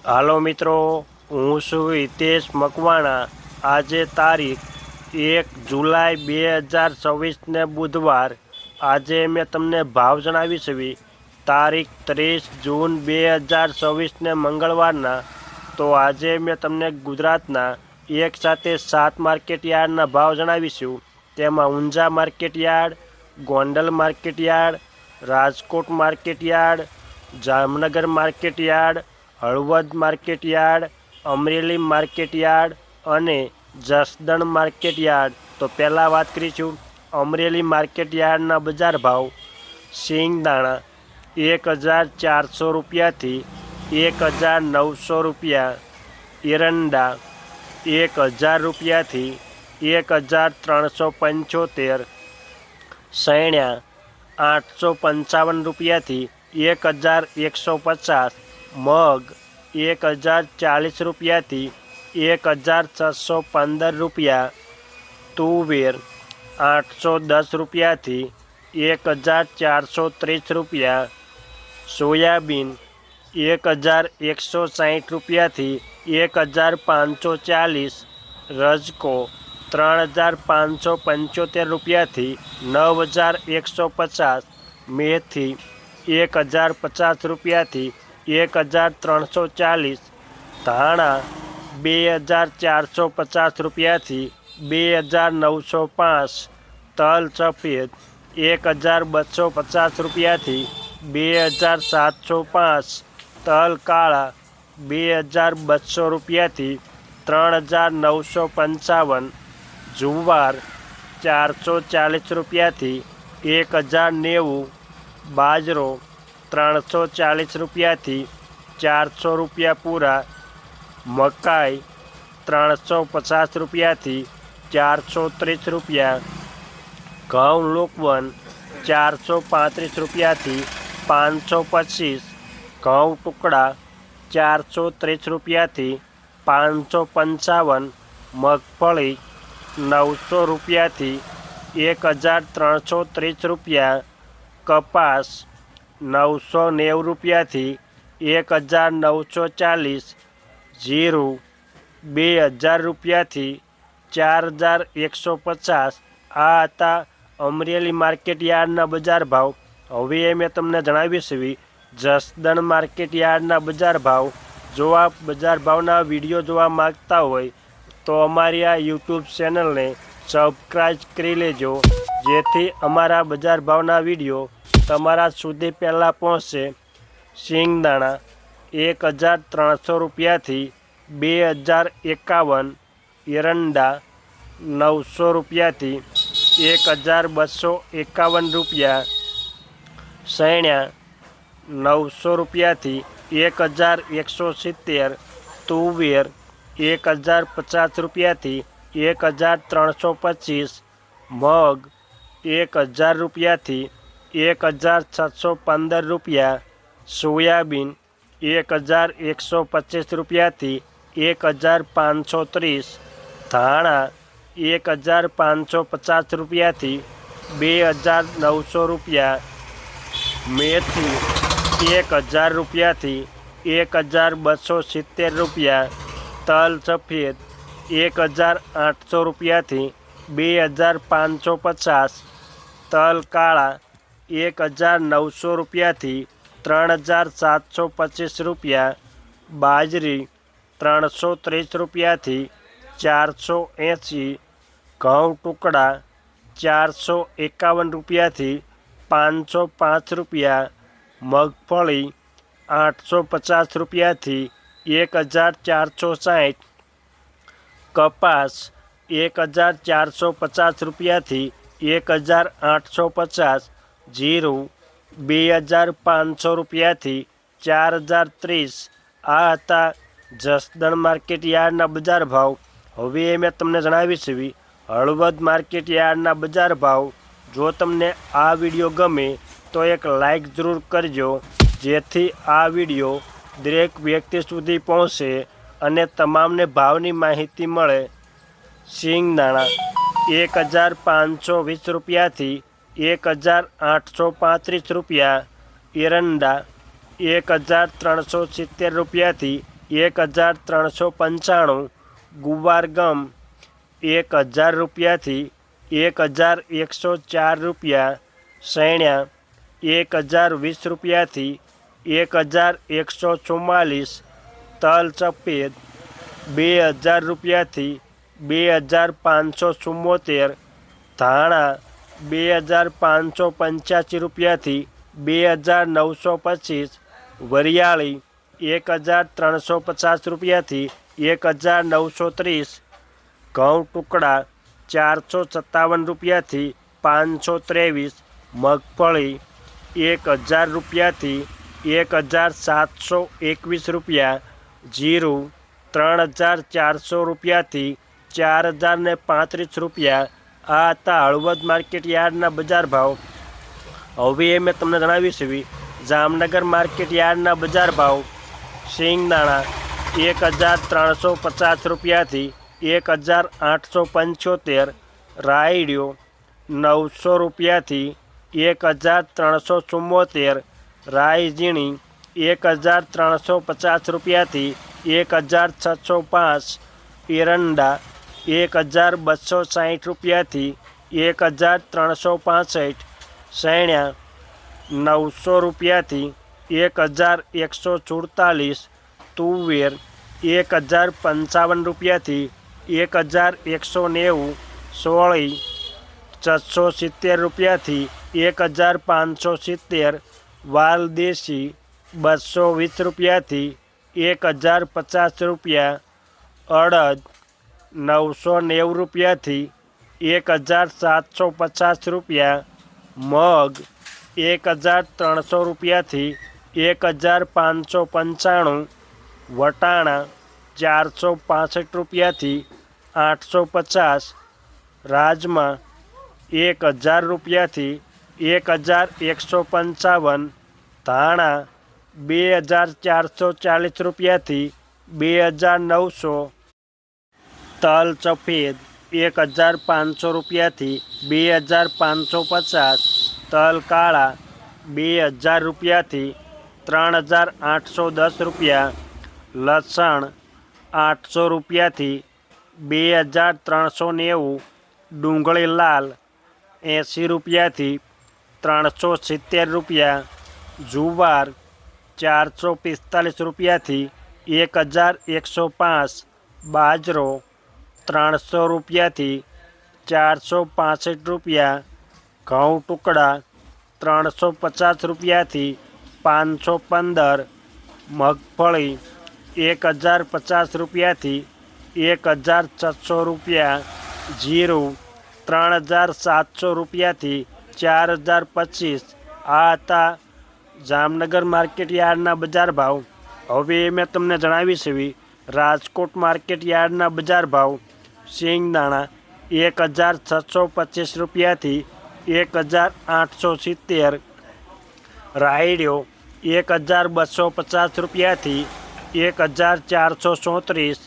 હાલો મિત્રો, હું છું હિતેશ મકવાણા। આજે તારીખ 1 જુલાઈ 2024 ને બુધવાર। આજે મેં તમને ભાવ જણાવીશ તારીખ 30 જૂન 2024 ને મંગળવારના। તો આજે મેં તમને ગુજરાતના એક સાથે 7 માર્કેટ યાર્ડના ભાવ જણાવીશું। તેમાં Unjha market yard, Gondal market yard, Rajkot market yard, Jamnagar market yard, Halvad market yard, Amreli market yard અને જસદણ માર્કેટ યાર્ડ। તો પહેલાં વાત કરીશું અમરેલી માર્કેટ યાર્ડના બજાર ભાવ। સિંગદાણા 1400 રૂપિયાથી 1900 રૂપિયા, એરંડા 1000 રૂપિયાથી 1375, સૈણ્યા 855 રૂપિયાથી 1150, મગ 1040 રૂપિયાથી 1615 રૂપિયા, તુવેર 810 રૂપિયાથી 1430 રૂપિયા, સોયાબીન 1160 રૂપિયાથી 1540, રજકો 3575 રૂપિયાથી 9150, મેથી 1050 રૂપિયાથી 1340, ધાણા 2450 રૂપિયાથી 2905, તલ સફેદ 1250 રૂપિયાથી 2705, તલ કાળા 2200 રૂપિયાથી 3955, જુવાર 440 રૂપિયાથી 1090, બાજરો 340 રૂપિયાથી 400 રૂપિયા પૂરા, મકાઈ 350 રૂપિયાથી 430 રૂપિયા, ઘઉં લોકવન 435 રૂપિયાથી 525, ઘઉં ટુકડા 430 રૂપિયાથી 555, મગફળી 900 રૂપિયાથી 1330 રૂપિયા, કપાસ 990 રૂપિયાથી 1940, જીરું 2000 રૂપિયાથી 4150। આ હતા અમરેલી માર્કેટ યાર્ડના બજાર ભાવ। હવે મેં તમને જણાવીશ જસદણ માર્કેટ યાર્ડના બજાર ભાવ। જો આપ બજાર ભાવના વિડીયો જોવા માગતા હોય તો અમારી આ યુટ્યુબ ચેનલને સબસ્ક્રાઈબ કરી લેજો, જેથી અમારા બજાર ભાવના વિડીયો તમારા સુધી પહેલાં પહોંચશે। સિંગદાણા 1300 રૂપિયાથી 2051, એરંડા 900 રૂપિયાથી 1251 રૂપિયા, સૈણ્યા 900 રૂપિયાથી 1170, તુવેર 1050 રૂપિયાથી 1325, મગ 1000 રૂપિયાથી 1715 રૂપિયા, સોયાબીન 1125 રૂપિયાથી 1530, ધાણા 1550 રૂપિયાથી 2900 રૂપિયા, મેથી 1000 રૂપિયાથી 1270 રૂપિયા, તલ સફેદ 1800 રૂપિયાથી 2550, તલ કાળા 1900 રૂપિયાથી 3725 રૂપિયા, બાજરી 330 રૂપિયાથી 480, ઘઉં ટુકડા 451 રૂપિયાથી 505 રૂપિયા, મગફળી 850 રૂપિયાથી 1460, કપાસ 1450 રૂપિયાથી 1850, જીરું 2500 રૂપિયાથી 4030। આ હતા જસદણ માર્કેટ યાર્ડના બજાર ભાવ। હવે મેં તમને જણાવીશ હળવદ માર્કેટ યાર્ડના બજાર ભાવ। જો તમને આ વિડીયો ગમે તો એક લાઈક જરૂર કરજો, જેથી આ વિડીયો દરેક વ્યક્તિ સુધી પહોંચે અને તમામને ભાવની માહિતી મળે। સિંગદાણા 1520 રૂપિયાથી 1835 રૂપિયા, એરંડા 1370 રૂપિયાથી 1395, ગુવાર ગમ 1000 રૂપિયાથી 1104 રૂપિયા, સૈણ્યા 1020 રૂપિયાથી 1144, તલ સફેદ 2000 રૂપિયાથી 2574, ધાણા 2585 રૂપિયાથી 2925, વરિયાળી 1350 રૂપિયાથી 1930, ઘઉં ટુકડા 457 રૂપિયાથી 523, મગફળી 1000 રૂપિયાથી 1721 રૂપિયા, જીરું 3400 રૂપિયાથી 4035 રૂપિયા. આ હતા હળવદ માર્કેટ યાર્ડના બજાર ભાવ. હવે મેં તમને જણાવીશ જામનગર માર્કેટ યાર્ડના બજાર ભાવ. સિંગદાણા 1350 રૂપિયાથી 1875, રાયડિયો 900 રૂપિયાથી 1374, રાઈ ઝીણી 1350 રૂપિયાથી 1605, એરંડા 1260 રૂપિયાથી 1365, સૈણ્યા 900 રૂપિયાથી 1147, તુવેર 1055 રૂપિયાથી 1190, સોળી 670 રૂપિયાથી 1570, વાલદેશી 220 રૂપિયાથી 1050 રૂપિયા, અડદ 990 રૂપિયાથી 1750 રૂપિયા, મગ 1300 રૂપિયાથી 1595, વટાણા 465 રૂપિયાથી 850, રાજમા 1000 રૂપિયાથી 1155, ધાણા 2440 રૂપિયાથી 2900, તલ સફેદ 1500 રૂપિયાથી 2550, તલ કાળા 2000 રૂપિયાથી 3810 રૂપિયા, લસણ 800 રૂપિયાથી 2390, ડુંગળી લાલ 80 રૂપિયાથી 370 રૂપિયા, જુવાર 445 રૂપિયાથી 1105, બાજરો 300 રૂપિયાથી 465 રૂપિયા, ઘઉં ટુકડા 350 રૂપિયાથી 515, મગફળી 1050 રૂપિયાથી 1600 રૂપિયા, જીરું 3700 રૂપિયાથી 4025. આ હતા જામનગર માર્કેટ યાર્ડના બજાર ભાવ. હવે મેં તમને જણાવીશ રાજકોટ માર્કેટ યાર્ડના બજાર ભાવ. સિંગદાણા 1625 રૂપિયાથી 1870, રાયડિયો 1250 રૂપિયાથી 1434,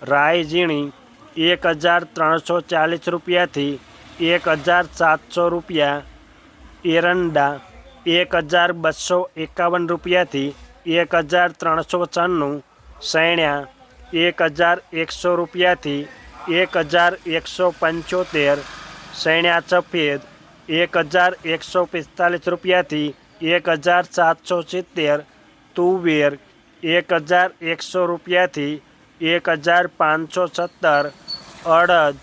રાઈ ઝીણી 1340 રૂપિયાથી 1700 રૂપિયા, એરંડા 1251 રૂપિયાથી 1396, સૈણ્યા 1100 રૂપિયાથી 1175, સૈણ્યા સફેદ 1145 રૂપિયાથી 1770, તુવેર 1100 રૂપિયાથી 1517, અડદ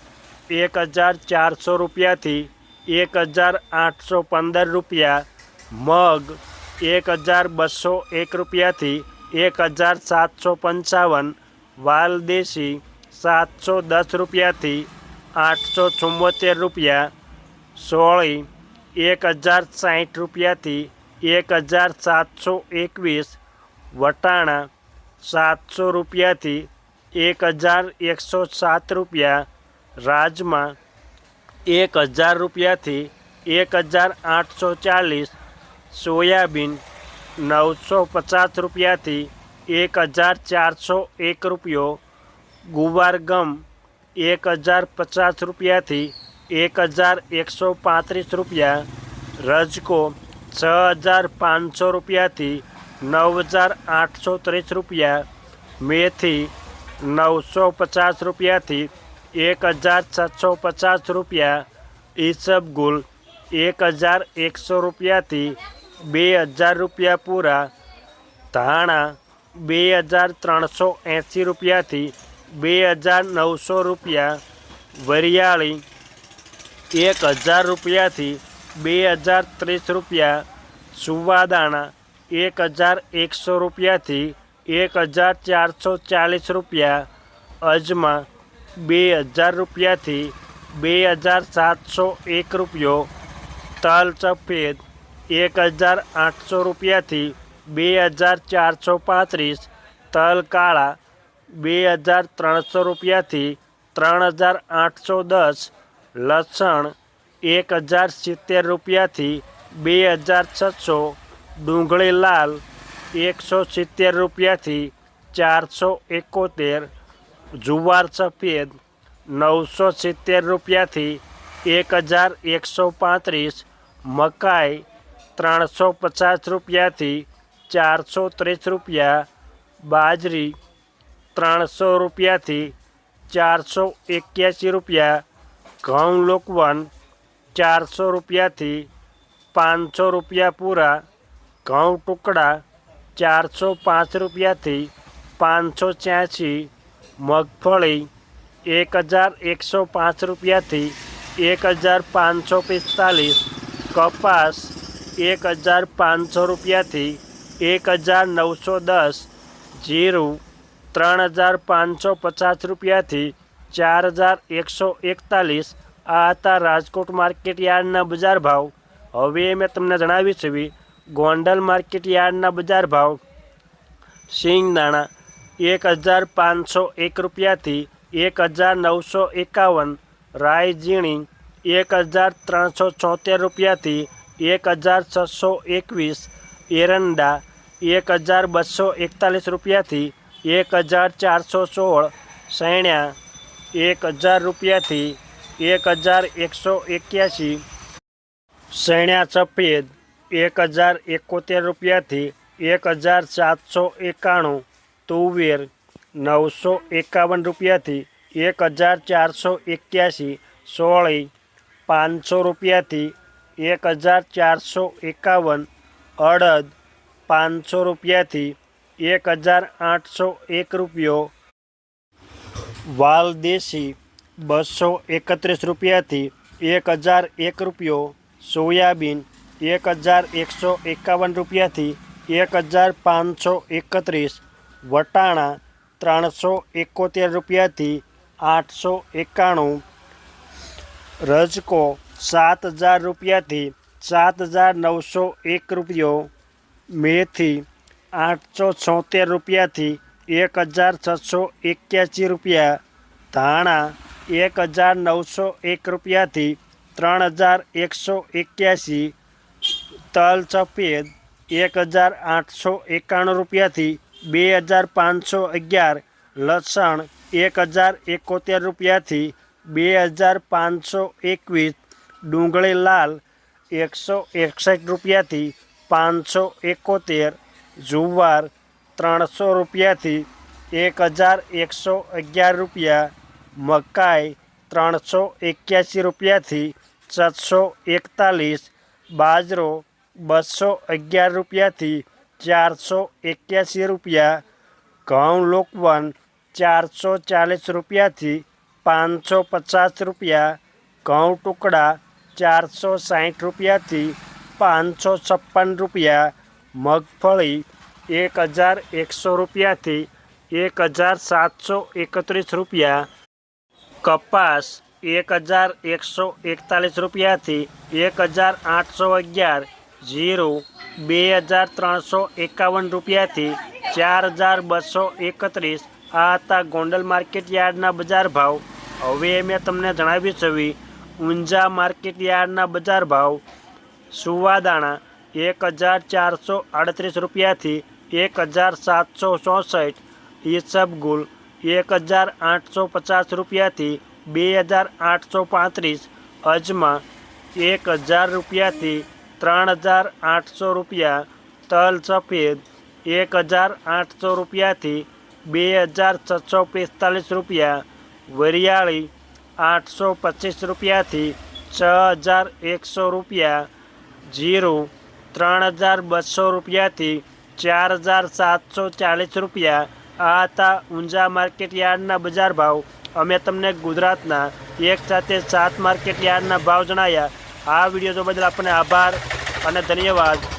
1400 રૂપિયાથી 1815 રૂપિયા, મગ 1201 રૂપિયાથી 1755, વાલદેશી 710 રૂપિયાથી 874 રૂપિયા, સોળી 1060 રૂપિયાથી 1721, વટાણા 700 રૂપિયાથી 1107 રૂપિયા, રાજમા 1000 રૂપિયાથી 1840, સોયાબીન 950 રૂપિયાથી 1401 રૂપિયો, ગુવાર ગમ 1050 રૂપિયાથી 1135 રૂપિયા, રજકો 6500 રૂપિયાથી 9830 રૂપિયા, મેથી 950 રૂપિયાથી 1750 રૂપિયા, ઈસબગુલ 1100 રૂપિયાથી 2000 રૂપિયા પૂરા, ધાણા 2380 રૂપિયાથી 2900 રૂપિયા, વરિયાળી 1000 રૂપિયાથી 2030 રૂપિયા, સુવાદાણા 1100 રૂપિયાથી 1440 રૂપિયા, અજમા 2000 રૂપિયાથી 2701 રૂપિયો, તલ સફેદ 1800 રૂપિયાથી 2435, તલ કાળા 2300 રૂપિયાથી 3810, લસણ 1070 રૂપિયાથી 2600, ડુંગળી લાલ 170 રૂપિયાથી 471, જુવાર સફેદ 970 રૂપિયાથી 1135, મકાઈ 350 રૂપિયાથી 430 રૂપિયા, બાજરી 300 રૂપિયાથી 481 રૂપિયા, ઘઉં લોકવન 400 રૂપિયાથી 500 રૂપિયા પૂરા, ઘઉં ટુકડા 405 રૂપિયાથી 586, મગફળી 1105 રૂપિયાથી 1545, કપાસ 1500 રૂપિયાથી 1910, જીરું 3550 રૂપિયાથી 4141. આ હતા રાજકોટ માર્કેટ યાર્ડના બજાર ભાવ. હવે મેં તમને જણાવી છે ગોંડલ માર્કેટ યાર્ડના બજાર ભાવ. સિંગદાણા 1501 રૂપિયાથી 1951, રાઈ ઝીણી 1376 રૂપિયાથી 1621, એરંડા 1241 રૂપિયાથી 1416, સૈણ્યા 1000 રૂપિયાથી 1181, સૈણ્યા સફેદ 1071 રૂપિયાથી 1791, તુવેર 951 રૂપિયાથી 1481, સોળી 500 રૂપિયાથી 1451, અડદ 500 રૂપિયાથી 1801 રૂપિયો, વાલદેશી 231 રૂપિયાથી 1001 રૂપિયો, સોયાબીન 1151 રૂપિયાથી 1531, વટાણા 371 રૂપિયાથી 891, રજકો 7000 રૂપિયાથી 7901 રૂપિયો, મેથી 876 રૂપિયાથી 1681 રૂપિયા, ધાણા 1901 રૂપિયાથી 3181, તલ સફેદ 1891 રૂપિયાથી 2511, લસણ 1071 રૂપિયાથી 2521, ડુંગળી લાલ 161 રૂપિયાથી 571, જુવાર 300 રૂપિયાથી 1111 રૂપિયા, મકાઈ 381 રૂપિયાથી 741, બાજરો 211 રૂપિયાથી 481 રૂપિયા, ઘઉં લોકવન 440 રૂપિયાથી 550 રૂપિયા, ઘઉં ટુકડા 460 રૂપિયાથી 556 રૂપિયા, મગફળી 1100 રૂપિયાથી 1731 રૂપિયા, કપાસ 1141 રૂપિયાથી 1811, જીરું 2351 રૂપિયાથી 4231. આ હતા ગોંડલ માર્કેટ યાર્ડના બજાર ભાવ. હવે મેં તમને જણાવ્યું છે ઊંઝા માર્કેટ યાર્ડના બજાર ભાવ. સુવાદાણા 1438 રૂપિયાથી 1764, ઈસબગુલ 1850 રૂપિયાથી 2835, અજમા 1000 રૂપિયાથી 3800 રૂપિયા, તલ સફેદ 1800 રૂપિયાથી 2645 રૂપિયા, વરિયાળી 825 રૂપિયાથી 6100 રૂપિયા, જીરું 3200 રૂપિયાથી 4740 રૂપિયા. આ હતા ઊંઝા માર્કેટ યાર્ડના બજાર ભાવ. અમે તમને ગુજરાતના એક સાથે 7 માર્કેટ યાર્ડના ભાવ જણાવ્યા. આ વિડીયો જોવા બદલ આપણને આભાર અને ધન્યવાદ.